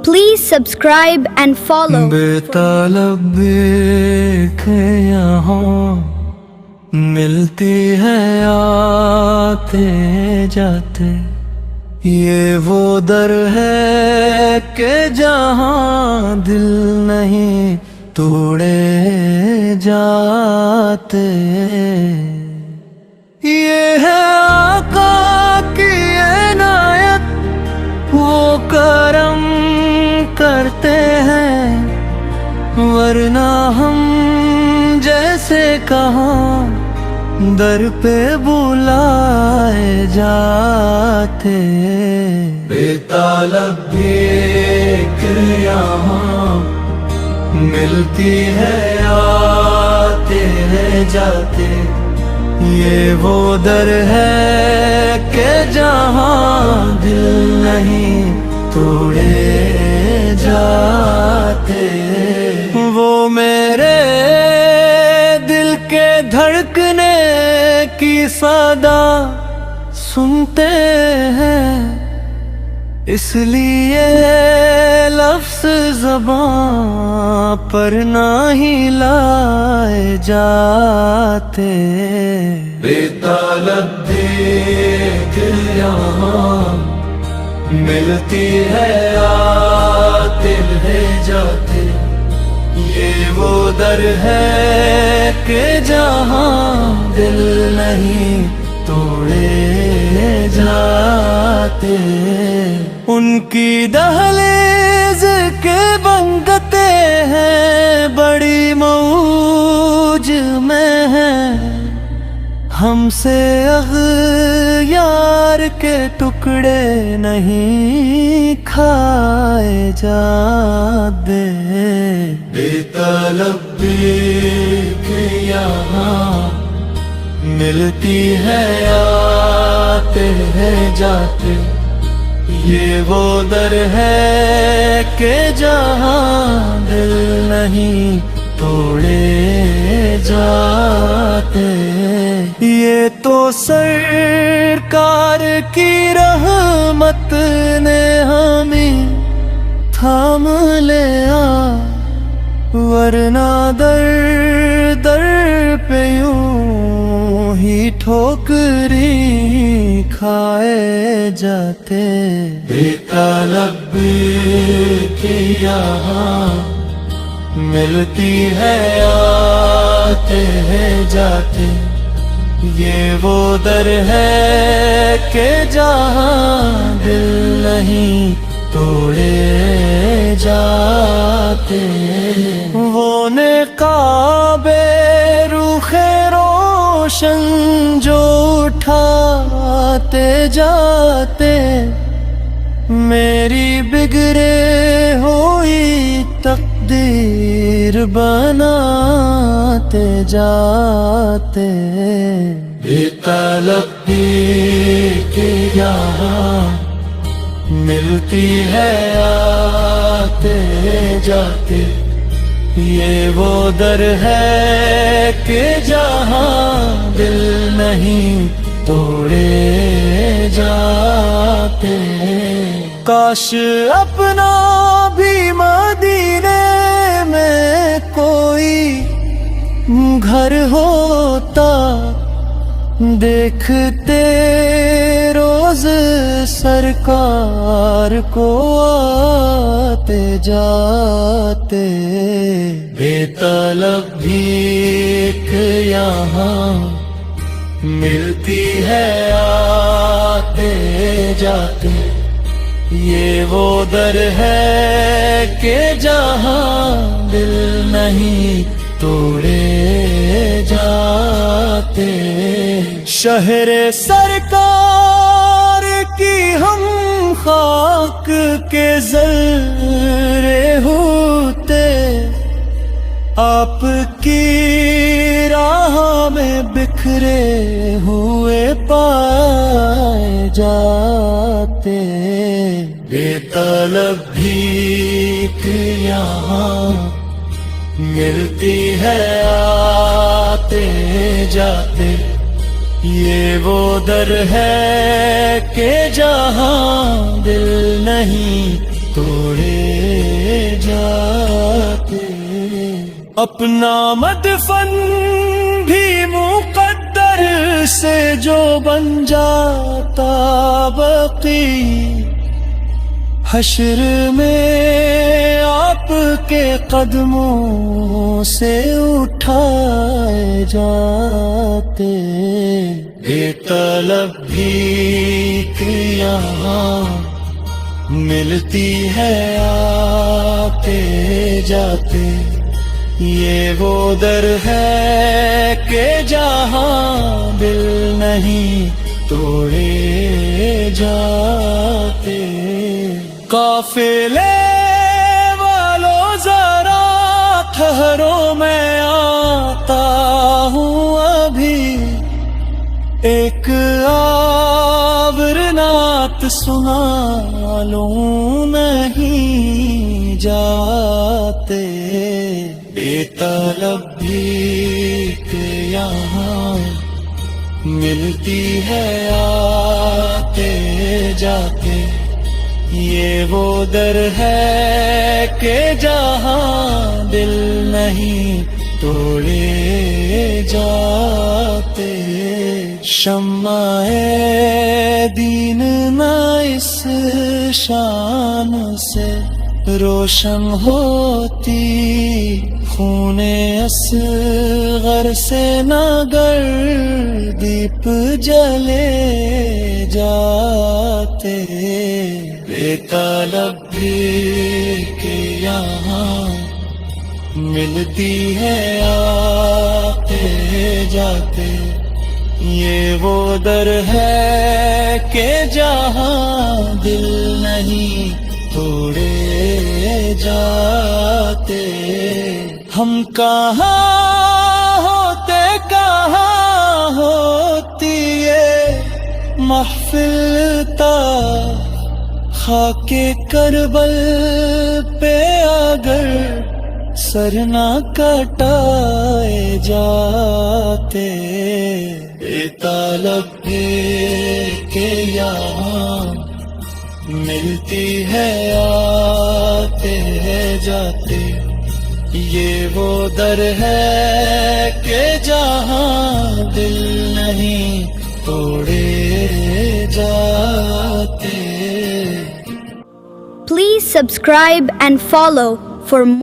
Please subscribe and follow. बेतालब के यहाँ मिलती है आते जाते, ये वो दर है कि जहाँ दिल नहीं तोड़े जाते। ये है आका की इनायत, वो करम करते हैं, वरना हम जैसे कहाँ दर पे बुलाए जाते। बेतालब भीख यहाँ मिलती है आते जाते, ये वो दर है कि जहाँ दिल नहीं तोड़े जाते। वो मेरे दिल के धड़कने की सदा सुनते हैं, इसलिए लफ्ज़ ज़बां पर ना ही लाए जाते। बेतालब देख यहाँ मिलती है आते जाते, ये वो दर है कि जहाँ दिल नहीं तोड़े जाते। उनकी दहलीज के बंगते हैं बड़ी मौज में हैं, हमसे अग़यार के टुकड़े नहीं खाए जाते। बेतालब के यहाँ मिलती है आते जाते, ये वो दर है कि जहाँ दिल नहीं तोड़े जाते। ये तो सरकार की रहमत ने हमें थाम लिया, वरना दर दर पे यूं ही ठोकरी खाए जाते। बेतालब के यहाँ मिलती है आते जाते, ये वो दर है कि जहाँ दिल नहीं तोड़े जाते। वो नेकाबे रूखे रोशन जो उठाते जाते, मेरी बिगड़े हुई तकदीर बनाते जाते। बेतालब के यहाँ मिलती है आते जाते, ये वो दर है कि जहाँ दिल नहीं तोड़े जाते। काश अपना भी मदीने में कोई घर होता, देखते रोज सरकार को आते जाते। बेतालब भीख यहाँ मिलती है आते जाते, ये वो दर है कि जहाँ दिल नहीं तोड़े जाते। शहरे सरकार की हम खाक के ज़र्रे होते, आपकी राह में बिखरे हुए पाए जाते। बेतालब भीख यहाँ मिलती है आते जाते, ये वो दर है कि जहाँ दिल नहीं توڑے جاتے. اپنا مدفن بھی مقدر سے جو بن جاتا بقی، حشر میں آپ کے قدموں سے اٹھائے جاتے. بے طلب بھیک یہاں ملتی ہے آتے جاتے، یہ وہ در ہے کہ جہاں دل نہیں توڑے جاتے. قافلے والوں ذرا ٹھہرو، میں آتا ہوں ابھی، ایک آور نعت سنا لوں نہیں جاتے. بے طلب بھیک یہاں ملتی ہے آتے جاتے، یہ وہ در ہے کہ جہاں دل نہیں توڑے جاتے. شمع دین نہ اس شان سے روشن ہوتی، خون اصغر سے نہ گر دیپ جلے جاتے. بے طلب بھیک یہاں ملتی ہے آتے جاتے، یہ وہ در ہے کہ جہاں دل نہیں توڑے جاتے. ہم کہاں ہوتے کہاں ہوتی یہ محفل تا، خاک کربل پہ اگر سر نہ کٹائے جاتے. بے طلب کہ یہاں ملتی ہے آتے جاتے، یہ وہ در ہے کہ جہاں دل نہیں توڑے جاتے. Please subscribe and follow for more.